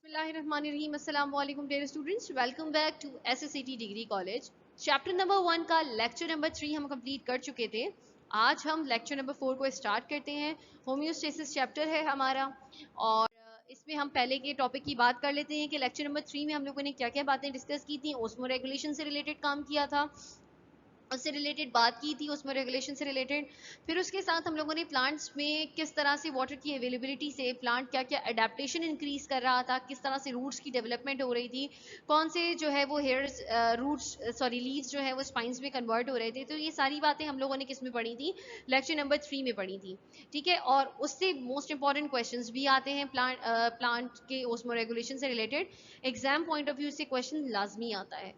बिस्मिल्लाहिर्रहमानिर्रहीम। अस्सलाम वालेकुम dear students, welcome back to SSCT degree college. Chapter number 1 का लेक्चर नंबर 3 हम कंप्लीट कर चुके थे। आज हम लेक्चर नंबर 4 को स्टार्ट करते हैं। होम्योस्टेसिस चैप्टर है हमारा और इसमें हम पहले के टॉपिक की बात कर लेते हैं कि लेक्चर नंबर 3 में हम लोगों ने क्या क्या बातें डिस्कस की थी। ओस्मो रेगुलेशन से रिलेटेड काम किया था, उससे रिलेटेड बात की थी, उसमें रेगुलेशन से रिलेटेड। फिर उसके साथ हम लोगों ने प्लांट्स में किस तरह से वाटर की अवेलेबिलिटी से प्लांट क्या क्या अडेप्टेशन इंक्रीज कर रहा था, किस तरह से रूट्स की डेवलपमेंट हो रही थी, कौन से जो है वो हेयर्स रूट्स सॉरी लीव्स जो है वो स्पाइंस में कन्वर्ट हो रहे थे। तो ये सारी बातें हम लोगों ने किस में पढ़ी थी, लेक्चर नंबर 3 में पढ़ी थी। ठीक है, और उससे मोस्ट इंपॉर्टेंट क्वेश्चन भी आते हैं प्लांट के ओस्मो रेगुलेशन से related. Exam point of view से क्वेश्चन लाजमी आता है,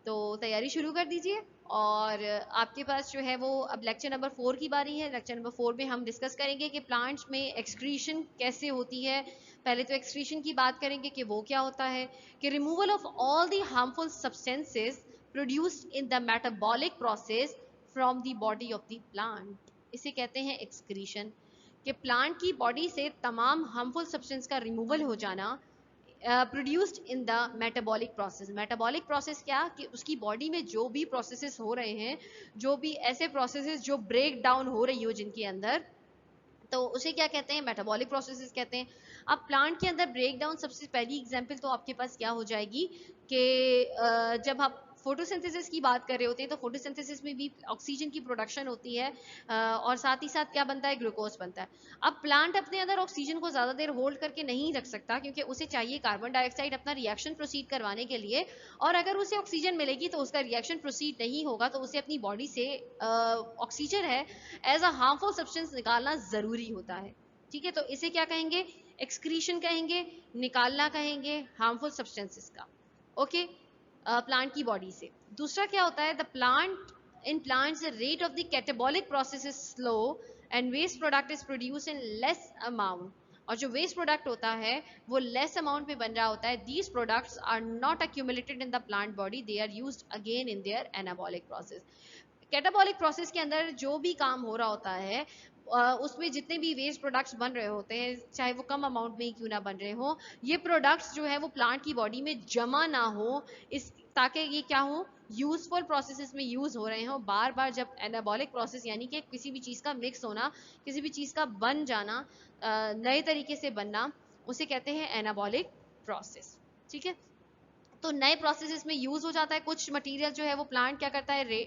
तो तैयारी शुरू कर दीजिए। और आपके पास जो है वो अब लेक्चर नंबर 4 की बारी है। लेक्चर नंबर 4 में हम डिस्कस करेंगे कि प्लांट्स में एक्सक्रीशन कैसे होती है। पहले तो एक्सक्रीशन की बात करेंगे कि वो क्या होता है, कि removal of all the harmful substances produced in the metabolic process from the body of the plant, इसे कहते हैं एक्सक्रीशन। कि प्लांट की बॉडी से तमाम हार्मफुल सब्सटेंस का रिमूवल हो जाना produced in the metabolic process. Metabolic process क्या, कि उसकी बॉडी में जो भी प्रोसेसेस हो रहे हैं, जो भी ऐसे प्रोसेसेस जो ब्रेक डाउन हो रही हो जिनके अंदर, तो उसे क्या कहते हैं, मेटाबॉलिक प्रोसेसेस कहते हैं। अब प्लांट के अंदर ब्रेक डाउन, सबसे पहली एग्जांपल तो आपके पास क्या हो जाएगी कि जब आप फोटोसिंथेसिस की बात कर रहे होते हैं तो फोटोसिंथेसिस में भी ऑक्सीजन की प्रोडक्शन होती है और साथ ही साथ क्या बनता है, ग्लूकोज बनता है। अब प्लांट अपने अंदर ऑक्सीजन को ज़्यादा देर होल्ड करके नहीं रख सकता, क्योंकि उसे चाहिए कार्बन डाइऑक्साइड अपना रिएक्शन प्रोसीड करवाने के लिए। और अगर उसे ऑक्सीजन मिलेगी तो उसका रिएक्शन प्रोसीड नहीं होगा, तो उसे अपनी बॉडी से ऑक्सीजन है एज अ हार्मफुल सब्सटेंस निकालना ज़रूरी होता है। ठीक है, तो इसे क्या कहेंगे, एक्सक्रीशन कहेंगे, निकालना कहेंगे हार्मफुल सब्सटेंसेस का। ओके, प्लांट की बॉडी से। दूसरा क्या होता है, the plant in plants the rate of the catabolic process is slow and waste product is produce in less amount. और जो वेस्ट प्रोडक्ट होता है वो लेस अमाउंट में बन रहा होता है। These products are not accumulated in the plant body, they are used again in their anabolic process. Catabolic process के अंदर जो भी काम हो रहा होता है उसमें जितने भी वेस्ट प्रोडक्ट्स बन रहे होते हैं, चाहे वो कम अमाउंट में ही क्यों ना बन रहे हो, ये प्रोडक्ट्स जो है वो प्लांट की बॉडी में जमा ना हो, इस ताकि ये क्या हो, यूजफुल प्रोसेसेस में यूज हो रहे हो। बार बार जब एनाबॉलिक प्रोसेस यानी कि किसी भी चीज़ का मिक्स होना, किसी भी चीज़ का बन जाना, नए तरीके से बनना, उसे कहते हैं एनाबॉलिक प्रोसेस। ठीक है, तो नए प्रोसेसेस में यूज हो जाता है। कुछ मटेरियल जो है वो प्लांट क्या करता है,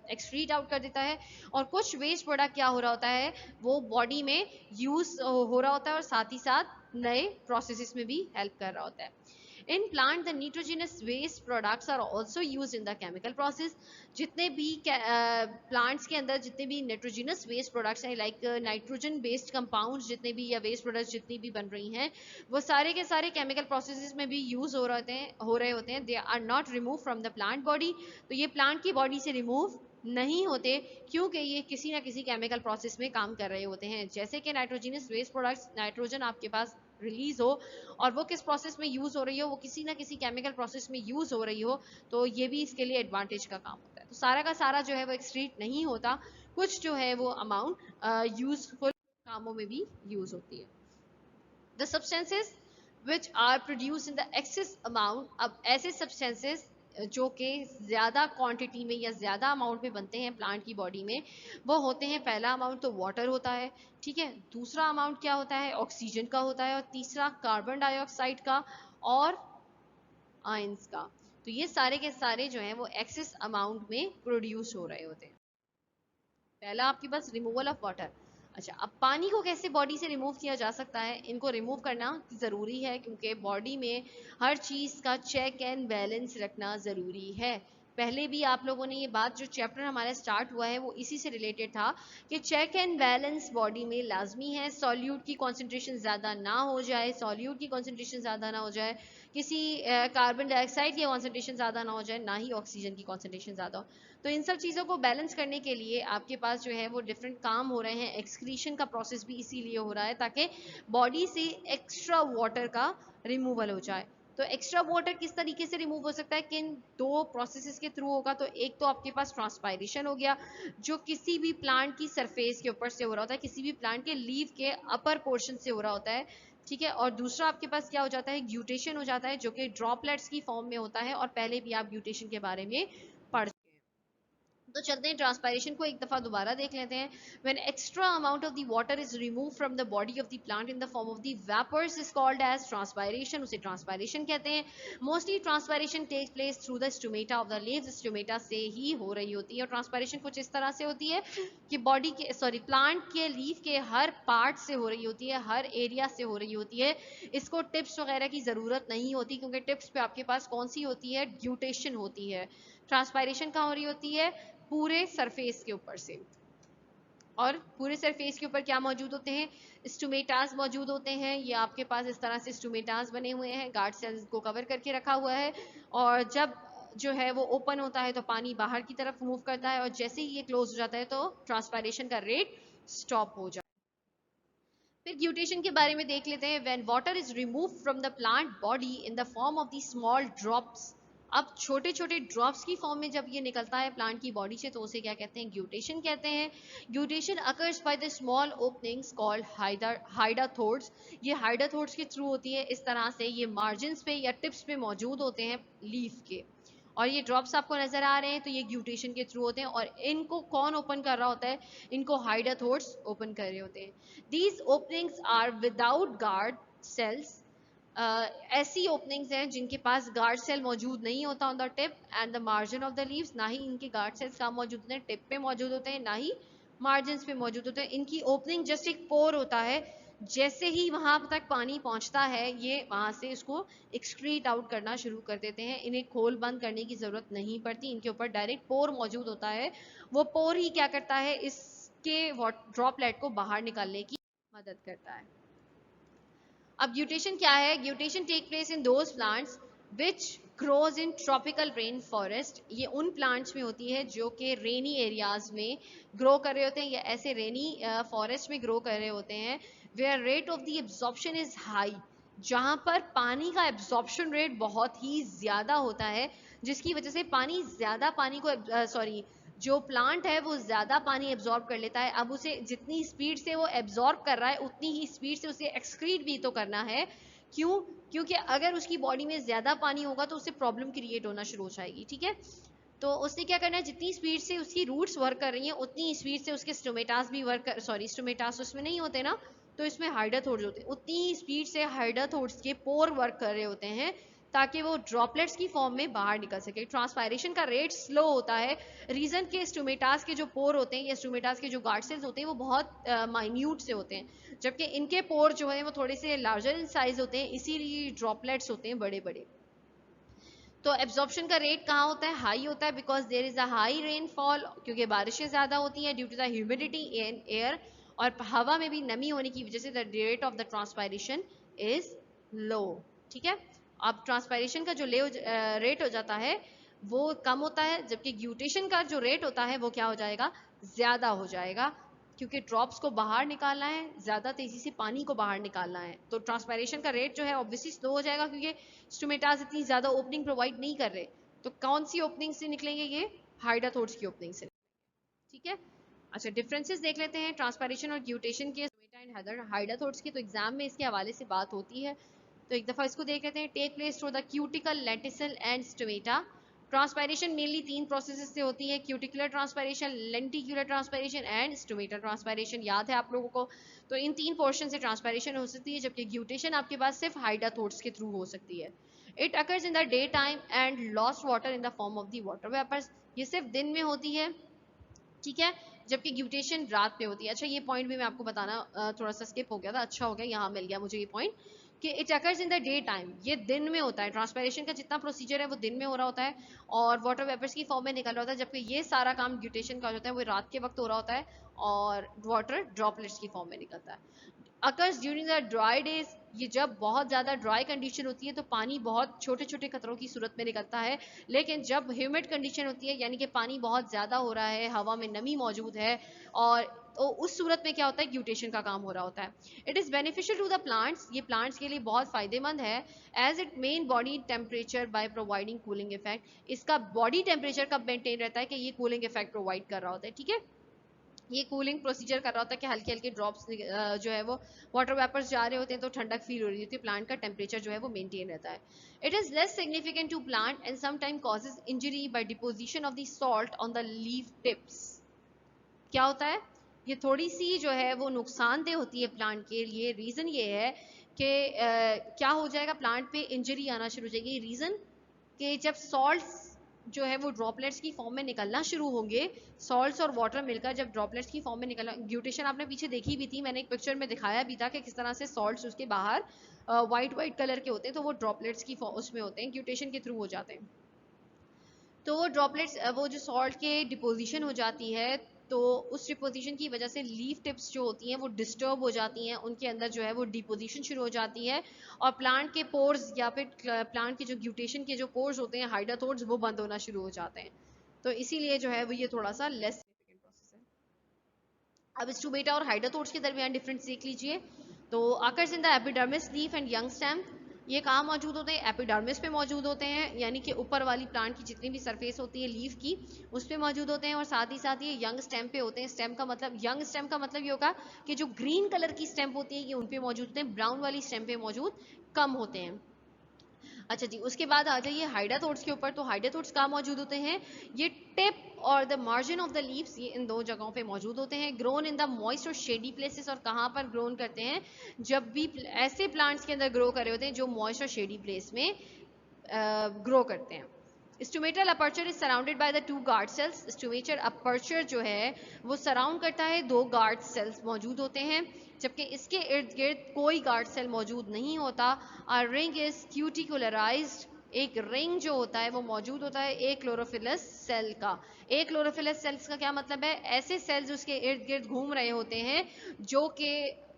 एक्सक्रीट आउट कर देता है, और कुछ वेस्ट प्रोडक्ट क्या हो रहा होता है, वो बॉडी में यूज हो रहा होता है और साथ ही साथ नए प्रोसेसेस में भी हेल्प कर रहा होता है। In plant, the nitrogenous waste products are also used in the chemical process. जितने भी प्लांट्स के अंदर जितने भी नाइट्रोजनस वेस्ट प्रोडक्ट्स हैं, लाइक नाइट्रोजन बेस्ड कंपाउंड्स जितने भी या वेस्ट प्रोडक्ट्स जितनी भी बन रही हैं, वो सारे के सारे केमिकल प्रोसेसेस में भी यूज हो रहे होते हैं। They are not remove from the plant body, तो ये प्लांट की बॉडी से रिमूव नहीं होते, क्योंकि ये किसी ना किसी केमिकल प्रोसेस में काम कर रहे होते हैं। जैसे कि नाइट्रोजनस वेस्ट प्रोडक्ट्स, नाइट्रोजन आपके पास रिलीज हो और वो किस प्रोसेस में यूज हो रही हो, वो किसी ना किसी केमिकल प्रोसेस में यूज हो रही हो, तो ये भी इसके लिए एडवांटेज का काम होता है। तो सारा का सारा जो है वो एक्सक्रीट नहीं होता, कुछ जो है वो अमाउंट यूजफुल कामों में भी यूज होती है। The substances which are produce in the excess amount, अब ऐसे सब्सटेंसेस जो कि ज़्यादा क्वांटिटी में या ज़्यादा अमाउंट में बनते हैं प्लांट की बॉडी में, वो होते हैं, पहला अमाउंट तो वाटर होता है, ठीक है, दूसरा अमाउंट क्या होता है, ऑक्सीजन का होता है, और तीसरा कार्बन डाइऑक्साइड का और आयंस का। तो ये सारे के सारे जो हैं वो एक्सेस अमाउंट में प्रोड्यूस हो रहे होते हैं। पहला आपके पास रिमूवल ऑफ वाटर। अच्छा, अब पानी को कैसे बॉडी से रिमूव किया जा सकता है, इनको रिमूव करना ज़रूरी है, क्योंकि बॉडी में हर चीज़ का चेक एंड बैलेंस रखना ज़रूरी है। पहले भी आप लोगों ने ये बात, जो चैप्टर हमारा स्टार्ट हुआ है वो इसी से रिलेटेड था कि चेक एंड बैलेंस बॉडी में लाजमी है। सॉल्यूट की कॉन्सेंट्रेशन ज़्यादा ना हो जाए, सॉल्यूट की कॉन्सेंट्रेशन ज़्यादा ना हो जाए, किसी कार्बन डाइऑक्साइड की कॉन्सेंट्रेशन ज़्यादा ना हो जाए, ना ही ऑक्सीजन की कॉन्सेंट्रेशन ज़्यादा हो। तो इन सब चीज़ों को बैलेंस करने के लिए आपके पास जो है वो डिफरेंट काम हो रहे हैं। एक्सक्रीशन का प्रोसेस भी इसीलिए हो रहा है ताकि बॉडी से एक्स्ट्रा वाटर का रिमूवल हो जाए। तो एक्स्ट्रा वाटर किस तरीके से रिमूव हो सकता है, किन दो प्रोसेसेस के थ्रू होगा, तो एक तो आपके पास ट्रांसपायरेशन हो गया, जो किसी भी प्लांट की सरफेस के ऊपर से हो रहा होता है, किसी भी प्लांट के लीव के अपर पोर्शन से हो रहा होता है, ठीक है। और दूसरा आपके पास क्या हो जाता है, ग्यूटेशन हो जाता है, जो कि ड्रॉपलेट्स की फॉर्म में होता है, और पहले भी आप ग्यूटेशन के बारे में पढ़ चुके हैं। तो चलते हैं ट्रांसपायरेशन को एक दफा दोबारा देख लेते हैं। When extra amount of the water is remove from the body of the plant in the form of the vapours is called as transpiration, उसे ट्रांसपायरेशन कहते हैं। Mostly transpiration take place through the stomata of the leaves, stomata से ही हो रही होती है। और ट्रांसपायरेशन कुछ इस तरह से होती है कि बॉडी के प्लांट के लीफ के हर पार्ट से हो रही होती है, हर एरिया से हो रही होती है। इसको टिप्स वगैरह की जरूरत नहीं होती, क्योंकि टिप्स पे आपके पास कौन सी होती है, ग्यूटेशन होती है। ट्रांसपायरेशन कहाँ हो रही होती है, पूरे सरफेस के ऊपर से। और पूरे सरफेस के ऊपर क्या मौजूद होते हैं, स्टोमेटास मौजूद होते हैं। ये आपके पास इस तरह से स्टोमेटास बने हुए हैं, गार्ड सेल्स को कवर करके रखा हुआ है। और जब जो है वो ओपन होता है तो पानी बाहर की तरफ मूव करता है, और जैसे ही ये क्लोज हो जाता है तो ट्रांसपायरेशन का रेट स्टॉप हो जाता है। फिर ग्यूटेशन के बारे में देख लेते हैं। When water is remove from the plant body in the form of the small drops, अब छोटे छोटे ड्रॉप्स की फॉर्म में जब ये निकलता है प्लांट की बॉडी से, तो उसे क्या कहते हैं, ग्यूटेशन कहते हैं। Guttation occurs by the small openings called hydathodes. ये हाइडाथोड्स के थ्रू होती है। इस तरह से ये मार्जिन पे या टिप्स पे मौजूद होते हैं लीफ के, और ये ड्रॉप्स आपको नजर आ रहे हैं, तो ये ग्यूटेशन के थ्रू होते हैं। और इनको कौन ओपन कर रहा होता है, इनको हाइडाथोड्स ओपन कर रहे होते हैं। These openings are without guard cells. ऐसी ओपनिंग्स हैं जिनके पास गार्ड सेल मौजूद नहीं होता on the tip and the margin of the leaves. ना ही इनके गार्ड सेल्स कहाँ मौजूद होते हैं, टिप पे मौजूद होते हैं, ना ही मार्जिन पे मौजूद होते हैं। इनकी ओपनिंग जस्ट एक पोर होता है, जैसे ही वहां तक पानी पहुंचता है ये वहां से इसको एक्सक्रीट आउट करना शुरू कर देते हैं। इन्हें खोल बंद करने की जरूरत नहीं पड़ती, इनके ऊपर डायरेक्ट पोर मौजूद होता है। वो पोर ही क्या करता है, इसके ड्रॉपलेट को बाहर निकालने की मदद करता है। अब ग्यूटेशन क्या है, guttation take place in those plants which grows in tropical rain forest. ये उन प्लांट्स में होती है जो कि रेनी एरियाज में ग्रो कर रहे होते हैं, या ऐसे रेनी फॉरेस्ट में ग्रो कर रहे होते हैं, where rate of the absorption is high, जहां पर पानी का एब्जॉर्प्शन रेट बहुत ही ज्यादा होता है, जिसकी वजह से ज्यादा पानी को जो प्लांट है वो ज्यादा पानी एब्जॉर्ब कर लेता है। अब उसे जितनी स्पीड से वो एब्जॉर्ब कर रहा है, उतनी ही स्पीड से उसे एक्सक्रीट भी तो करना है। क्यों, क्योंकि अगर उसकी बॉडी में ज्यादा पानी होगा तो उससे प्रॉब्लम क्रिएट होना शुरू हो जाएगी। ठीक है, तो उसने क्या करना है, जितनी स्पीड से उसकी रूट्स वर्क कर रही हैं, उतनी स्पीड से उसके स्टोमेटास भी स्टोमेटास उसमें नहीं होते ना, तो इसमें हाइडाथोड्स होते हैं, उतनी स्पीड से हाइडाथोड्स के पोर वर्क कर रहे होते हैं, ताकि वो ड्रॉपलेट्स की फॉर्म में बाहर निकल सके। ट्रांसपायरेशन का रेट स्लो होता है, रीजन के स्टोमेटास के जो पोर होते हैं या स्टोमेटास के जो गार्ड सेल्स होते हैं वो बहुत माइन्यूट से होते हैं, जबकि इनके पोर जो है वो थोड़े से लार्जर इन साइज होते हैं, इसीलिए ड्रॉपलेट्स होते हैं बड़े बड़े। तो एब्जॉर्प्शन का रेट कहाँ होता है, हाई होता है, because there is a high rainfall, क्योंकि बारिशें ज्यादा होती हैं due to the humidity in air, और हवा में भी नमी होने की वजह से the rate of the transpiration is low. ठीक है, अब ट्रांसपायरेशन का जो रेट हो जाता है वो कम होता है, जबकि ग्यूटेशन का जो रेट होता है वो क्या हो जाएगा, ज्यादा हो जाएगा, क्योंकि ड्रॉप्स को बाहर निकालना है, ज्यादा तेजी से पानी को बाहर निकालना है। तो ट्रांसपायरेशन का रेट जो है ऑब्वियसली स्लो हो जाएगा, क्योंकि स्टोमेटास इतनी ज्यादा ओपनिंग प्रोवाइड नहीं कर रहे। तो कौन सी ओपनिंग से निकलेंगे, ये हाइडाथोड्स की ओपनिंग से। ठीक है, अच्छा डिफरेंसेस देख लेते हैं ट्रांसपायरेशन और ग्यूटेशन के, स्टोमेटा एंड हाइडाथोड्स की। तो एग्जाम में इसके हवाले से बात होती है, तो एक दफा इसको देख लेते हैं। Take place through the cuticle, lenticel and stomata. Transpiration mainly 3 processes से होती है, cuticular transpiration, lenticular transpiration and stomatal transpiration. याद है आप लोगों को, तो इन 3 पोर्शन से ट्रांसपायरेशन हो सकती है, जबकि ग्यूटेशन आपके पास सिर्फ हाइडाथोड्स के थ्रू हो सकती है। It occurs in the day time and lost water in the form of the water vapours. ये सिर्फ दिन में होती है, ठीक है, जबकि ग्यूटेशन रात में होती है। अच्छा, ये पॉइंट भी मैं आपको बताना थोड़ा सा स्किप हो गया था, अच्छा हो गया यहाँ मिल गया मुझे ये पॉइंट, कि it occurs in the day time, ये दिन में होता है। ट्रांसपायरेशन का जितना प्रोसीजर है वो दिन में हो रहा होता है और वाटर वेपर्स की फॉर्म में निकल रहा होता है, जबकि ये सारा काम ग्यूटेशन का होता है वो रात के वक्त हो रहा होता है और वाटर ड्रॉपलेट्स की फॉर्म में निकलता है। Occurs during the dry days, ये जब बहुत ज़्यादा ड्राई कंडीशन होती है तो पानी बहुत छोटे छोटे कतरों की सूरत में निकलता है, लेकिन जब ह्यूमिड कंडीशन होती है, यानी कि पानी बहुत ज़्यादा हो रहा है, हवा में नमी मौजूद है, और तो उस सूरत में क्या होता है, ग्यूटेशन का काम हो रहा होता है। It is beneficial to the plants, ये प्लांट्स के लिए बहुत फायदेमंद है, as it main body temperature by providing cooling effect. इसका बॉडी टेम्परेचर कब मेंटेन रहता है, कि ये कूलिंग इफेक्ट प्रोवाइड कर रहा होता है। ठीक है, ये कूलिंग प्रोसीजर कर रहा होता है कि हल्के हल्के ड्रॉप्स जो है वो वाटर वेपर्स जा रहे होते हैं, तो ठंडक फील हो रही होती है, प्लांट का टेम्परेचर जो है वो मेंटेन रहता है. It is less significant to plant and sometime causes injury by deposition of the salt on the leaf tips. क्या होता है, ये थोड़ी सी जो है वो नुकसानदेह होती है प्लांट के लिए. रीजन ये है कि क्या हो जाएगा, प्लांट पे इंजरी आना शुरू हो जाएगी. रीजन कि जब सॉल्ट्स जो है वो ड्रॉपलेट्स की फॉर्म में निकलना शुरू होंगे, सॉल्ट्स और वाटर मिलकर जब ड्रॉपलेट्स की फॉर्म में निकलना, ग्यूटेशन आपने पीछे देखी भी थी, मैंने एक पिक्चर में दिखाया भी था कि किस तरह से सॉल्ट्स उसके बाहर वाइट वाइट कलर के होते हैं, तो वो ड्रॉपलेट्स की उसमें होते हैं, ग्यूटेशन के थ्रू हो जाते हैं. तो वो ड्रॉपलेट्स वो जो सॉल्ट के डिपोजिशन हो जाती है, तो उस डिपोजिशन की वजह से लीफ टिप्स जो होती हैं वो डिस्टर्ब हो जाती हैं, उनके अंदर जो है वो डिपोजिशन शुरू हो जाती है, और प्लांट के पोर्स या फिर प्लांट के जो ग्यूटेशन के जो पोर्स होते हैं, हाइडाथोर्स, वो बंद होना शुरू हो जाते हैं. तो इसीलिए जो है वो ये थोड़ा सा लेस सिग्निफिकेंट प्रोसेस है. अब स्टूमेटा और हाइडाथोर्स के दरमियान डिफरेंस देख लीजिए. तो occurs in the epidermis, leaf and young stem. ये कहाँ मौजूद होते हैं, एपिडर्मिस पे मौजूद होते हैं, यानी कि ऊपर वाली प्लांट की जितनी भी सरफेस होती है लीफ की, उस पे मौजूद होते हैं, और साथ ही साथ ये यंग स्टेम पे होते हैं. स्टेम का मतलब, यंग स्टेम का मतलब ये होगा कि जो ग्रीन कलर की स्टेम होती है ये उन पे मौजूद होते हैं, ब्राउन वाली स्टेम पे मौजूद कम होते हैं. अच्छा जी, उसके बाद आ जाइए हाइडाथोर्स के ऊपर. तो हाइडाथोर्स कहाँ मौजूद होते हैं, ये टिप और the margin of the leaves, ये इन दो जगहों पे मौजूद होते हैं. ग्रोन इन द मॉइस्ट और शेडी प्लेसेस, और कहाँ पर ग्रोन करते हैं, जब भी ऐसे प्लांट्स के अंदर ग्रो कर रहे होते हैं जो मॉइस्ट और शेडी प्लेस में ग्रो करते हैं. Stomatal aperture is surrounded by the two guard cells. Stomatal aperture जो है वो सराउंड करता है, दो गार्ड सेल्स मौजूद होते हैं, जबकि इसके इर्द गिर्द कोई गार्ड सेल मौजूद नहीं होता. और रिंग इज क्यूटिकुलराइज्ड. एक रिंग जो होता है वो मौजूद होता है एक क्लोरोफिलस सेल का. एक क्लोरोफिलस सेल्स का क्या मतलब है, ऐसे सेल्स उसके इर्द गिर्द घूम रहे होते हैं जो कि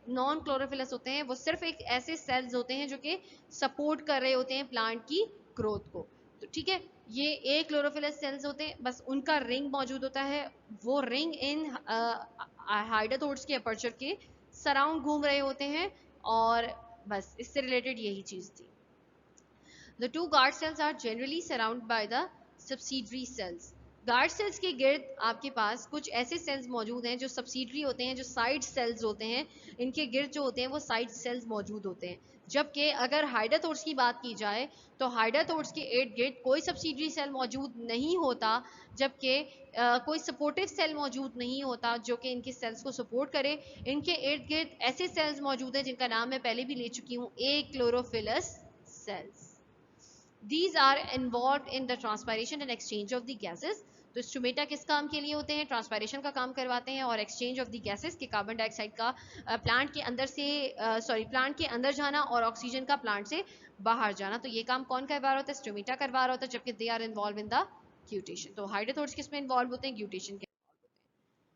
नॉन क्लोरोफिलस होते हैं. वो सिर्फ एक ऐसे सेल्स होते हैं जो कि सपोर्ट कर रहे होते हैं प्लांट की ग्रोथ को. तो ठीक है, ये एक क्लोरोफिलस सेल्स होते हैं, बस उनका रिंग मौजूद होता है. वो रिंग इन हाइडाथोर्स के अपर्चर के सराउंड घूम रहे होते हैं, और बस इससे रिलेटेड यही चीज थी. The two guard cells are generally surrounded by the subsidiary cells. Guard cells के गिर्द आपके पास कुछ ऐसे सेल्स मौजूद हैं जो सब्सिडरी होते हैं, जो साइड सेल्स होते हैं, इनके गिर्द जो होते हैं वो साइड सेल्स मौजूद होते हैं. जबकि अगर हाइडाथोर्स की बात की जाए तो हाइडाथोर्स के इर्द गिर्द कोई सब्सिडरी सेल मौजूद नहीं होता, जबकि कोई सपोर्टिव सेल मौजूद नहीं होता जो कि इनके सेल्स को सपोर्ट करे. इनके इर्द गिर्द ऐसे सेल्स मौजूद हैं जिनका नाम मैं पहले भी ले चुकी हूँ, a chlorophyllous cells. These are involved in the transpiration and exchange of the gases. तो स्टोमेटा किस काम के लिए होते हैं, ट्रांसपायरेशन का काम करवाते हैं, और एक्सचेंज ऑफ द गैसेस के कार्बन डाइऑक्साइड का प्लांट के अंदर से प्लांट के अंदर जाना और ऑक्सीजन का प्लांट से बाहर जाना. तो ये काम कौन करवा रहा होता है, स्टोमेटा करवा रहा होता है, जबकि they are involve in the guttation. तो हाइड्रोथोर्स किस में इन्वॉल्व होते हैं, ग्यूटेशन के.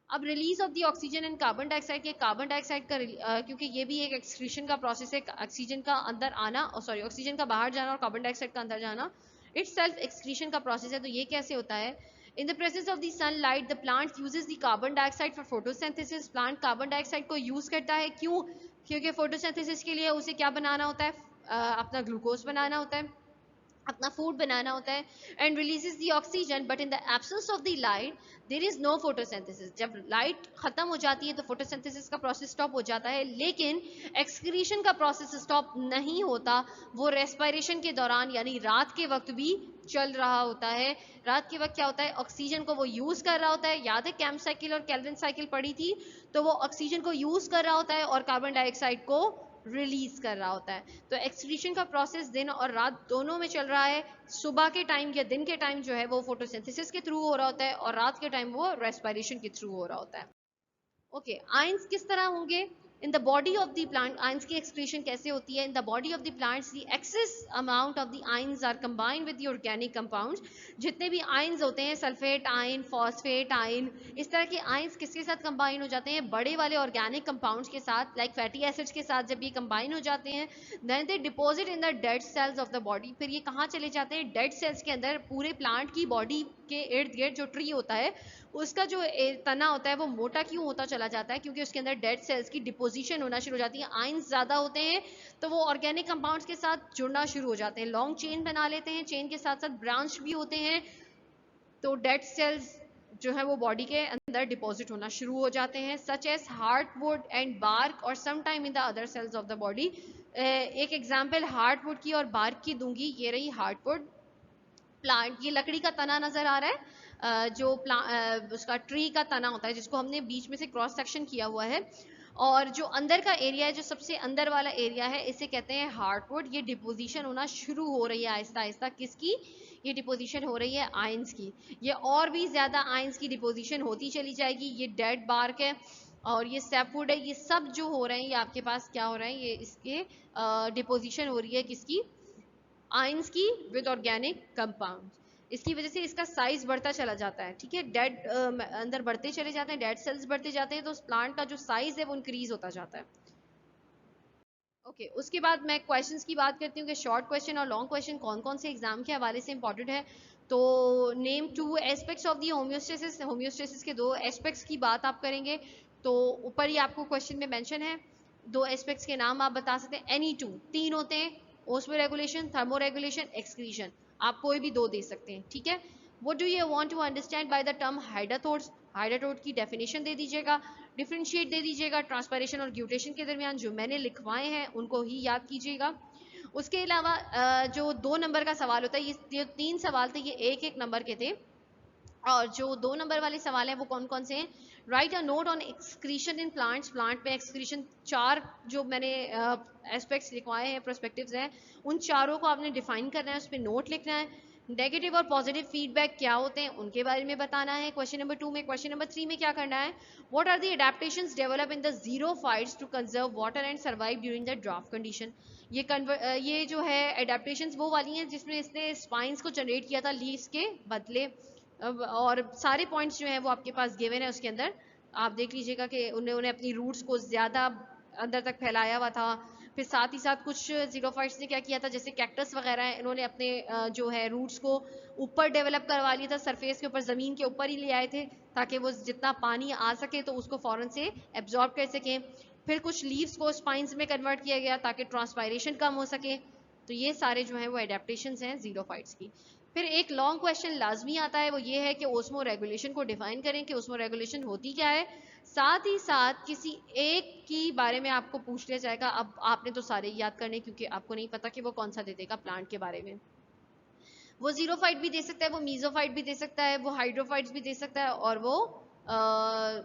अब release of the oxygen and carbon dioxide के, कार्बन डाइऑक्साइड का क्योंकि ये भी एक एक्सक्रीशन का प्रोसेस है, ऑक्सीजन का अंदर आना, ऑक्सीजन का बाहर जाना और कार्बन डाइऑक्साइड का अंदर जाना, इट्स सेल्फ एक्सक्रीशन का प्रोसेस है. तो ये कैसे होता है, in the presence of the sunlight the plant uses the carbon dioxide for photosynthesis. Plant carbon dioxide को यूज करता है, क्यों, क्योंकि फोटोसिंथेसिस के लिए उसे क्या बनाना होता है, अपना ग्लूकोज बनाना होता है, अपना फूड बनाना होता है. And releases the oxygen, but in the absence of the light there is no photosynthesis. जब लाइट खत्म हो जाती है तो फोटोसिंथेसिस का प्रोसेस स्टॉप हो जाता है, लेकिन एक्सक्रीशन का प्रोसेस स्टॉप नहीं होता. वो रेस्पिरेशन के दौरान यानी रात के वक्त भी चल रहा होता है. रात के वक्त क्या होता है, ऑक्सीजन को वो यूज कर रहा होता है. याद है कैम्प साइकिल और केल्विन साइकिल पढ़ी थी, तो वो ऑक्सीजन को यूज कर रहा होता है और कार्बन डाइऑक्साइड को रिलीज कर रहा होता है. तो एक्सक्रीशन का प्रोसेस दिन और रात दोनों में चल रहा है. सुबह के टाइम या दिन के टाइम जो है वो फोटोसिंथेसिस के थ्रू हो रहा होता है, और रात के टाइम वो रेस्पिरेशन के थ्रू हो रहा होता है. ओके, आयंस किस तरह होंगे in the body of the plant, ions की एक्सक्रीशन कैसे होती है in the body of the plants. The excess amount of the ions are combined with the organic compounds. जितने भी आयंस होते हैं, सल्फेट आयन, फॉस्फेट आयन, इस तरह के आयंस किसके साथ कंबाइन हो जाते हैं, बड़े वाले ऑर्गेनिक कंपाउंड्स के साथ, लाइक फैटी एसिड्स के साथ. जब ये कंबाइन हो जाते हैं then they deposit in the dead cells of the body. फिर ये कहाँ चले जाते हैं, डेड सेल्स के अंदर. पूरे प्लांट की बॉडी के इर्द गिर्द जो ट्री होता है उसका जो तना होता है वो मोटा क्यों होता चला जाता है, क्योंकि उसके अंदर डेड सेल्स की डिपोजिशन होना शुरू हो जाती है. आयंस ज़्यादा होते हैं तो वो ऑर्गेनिक कंपाउंड्स के साथ जुड़ना शुरू हो जाते हैं, लॉन्ग चेन बना लेते हैं, चेन के साथ साथ ब्रांच भी होते हैं. तो डेड सेल्स जो है वो बॉडी के अंदर डिपॉजिट होना शुरू हो जाते हैं, such as heartwood and bark और some time in the other cells of the body. एक एग्जांपल हार्टवुड की और बार्क की दूंगी। ये रही हार्टवुड प्लांट, ये लकड़ी का तना नजर आ रहा है, जो उसका ट्री का तना होता है जिसको हमने बीच में से क्रॉस सेक्शन किया हुआ है। और जो अंदर का एरिया है, जो सबसे अंदर वाला एरिया है, इसे कहते हैं हार्टवुड। ये डिपोजिशन होना शुरू हो रही है आहिस्ता आहिस्ता, किसकी? ये डिपोजिशन हो रही है आयंस की। ये और भी ज्यादा आयंस की डिपोजिशन होती चली जाएगी। ये डेड बार्क है और ये सैपवुड है। ये सब जो हो रहे हैं ये आपके पास क्या हो रहा है, ये इसके डिपोजिशन हो रही है किसकी? आयंस की विद ऑर्गेनिक कंपाउंड। इसकी वजह से इसका साइज बढ़ता चला जाता है, ठीक है। डेड अंदर बढ़ते चले जाते हैं, डेड सेल्स बढ़ते जाते हैं, तो उस प्लांट का जो साइज है वो इंक्रीज होता जाता है। ओके उसके बाद मैं क्वेश्चंस की बात करती हूँ कि शॉर्ट क्वेश्चन और लॉन्ग क्वेश्चन कौन कौन से एग्जाम के हवाले से इंपॉर्टेंट है। तो name two aspects of the homeostasis, homeostasis के दो एस्पेक्ट्स की बात आप करेंगे। तो ऊपर ही आपको क्वेश्चन में मेंशन है, दो एस्पेक्ट्स के नाम आप बता सकते हैं। एनी टू, तीन होते हैं, osmoregulation, thermoregulation, excretion. आप कोई भी दो दे सकते हैं, ठीक है। What do you want to understand by the term hydathodes? हाइड्रोथोड की डेफिनेशन दे दीजिएगा, डिफ्रेंशिएट दे दीजिएगा। ट्रांसपायरेशन और ग्यूटेशन के दरमियान जो मैंने लिखवाए हैं उनको ही याद कीजिएगा। उसके अलावा जो 2 नंबर का सवाल होता है, ये 3 सवाल थे, ये एक एक नंबर के थे। और जो 2 नंबर वाले सवाल हैं वो कौन कौन से हैं? Right a note on excretion in plants. Plant में एक्सक्रीशन, 4 जो मैंने एस्पेक्ट्स लिखवाए हैं, प्रोस्पेक्टिव्स हैं, उन चारों को आपने डिफाइन करना है, उस पर नोट लिखना है। नेगेटिव और पॉजिटिव फीडबैक क्या होते हैं उनके बारे में बताना है क्वेश्चन नंबर 2 में। क्वेश्चन नंबर 3 में क्या करना है? What are the adaptations develop in the xerophytes to conserve water and survive during the draft condition? ये जो है एडेप्टेशंस वो वाली हैं जिसमें इसने स्पाइंस को जनरेट किया था लीव्स के बदले। और सारे पॉइंट्स जो हैं वो आपके पास गिवन है उसके अंदर, आप देख लीजिएगा कि उन्होंने अपनी रूट्स को ज़्यादा अंदर तक फैलाया हुआ था। फिर साथ ही साथ कुछ जीरोफाइट्स ने क्या किया था, जैसे कैक्टस वगैरह है, इन्होंने अपने जो है रूट्स को ऊपर डेवलप करवा लिया था, सरफेस के ऊपर, ज़मीन के ऊपर ही ले आए थे ताकि वो जितना पानी आ सके तो उसको फ़ौरन से एब्जॉर्ब कर सकें। फिर कुछ लीव्स को स्पाइंस में कन्वर्ट किया गया ताकि ट्रांसपायरेशन कम हो सके। तो ये सारे जो हैं वो एडेप्टेशंस हैं जीरोफाइट्स की। फिर एक लॉन्ग क्वेश्चन लाजमी आता है, वो ये है कि ओस्मो रेगुलेशन को डिफाइन करें कि ओस्मो रेगुलेशन होती क्या है। साथ ही साथ किसी एक की बारे में आपको पूछ लिया जाएगा। अब आपने तो सारे याद करने, क्योंकि आपको नहीं पता कि वो कौन सा दे देगा प्लांट के बारे में। वो जीरोफाइट भी दे सकता है, वो मीजोफाइट भी दे सकता है, वो हाइड्रोफाइट्स भी दे सकता है, और वो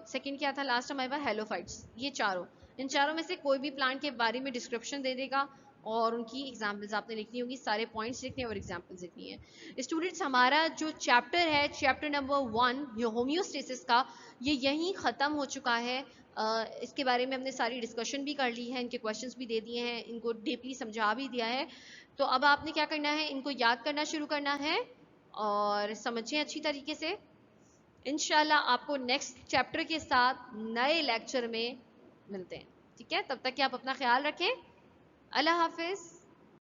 सेकंड क्या था लास्ट हमारे पास, हेलोफाइट्स। ये चारों, इन चारों में से कोई भी प्लांट के बारे में डिस्क्रिप्शन दे देगा और उनकी एग्जाम्पल्स आपने लिखनी होगी, सारे पॉइंट्स लिखने हैं और एग्जाम्पल्स लिखनी है। स्टूडेंट्स हमारा जो चैप्टर है, चैप्टर नंबर 1 होम्योस्टेसिस का, ये यहीं ख़त्म हो चुका है। इसके बारे में हमने सारी डिस्कशन भी कर ली है, इनके क्वेश्चंस भी दे दिए हैं, इनको डीपली समझा भी दिया है। तो अब आपने क्या करना है, इनको याद करना शुरू करना है और समझें अच्छी तरीके से। इंशाल्लाह आपको नेक्स्ट चैप्टर के साथ नए लेक्चर में मिलते हैं, ठीक है। तब तक कि आप अपना ख्याल रखें। अल्लाह हाफिज।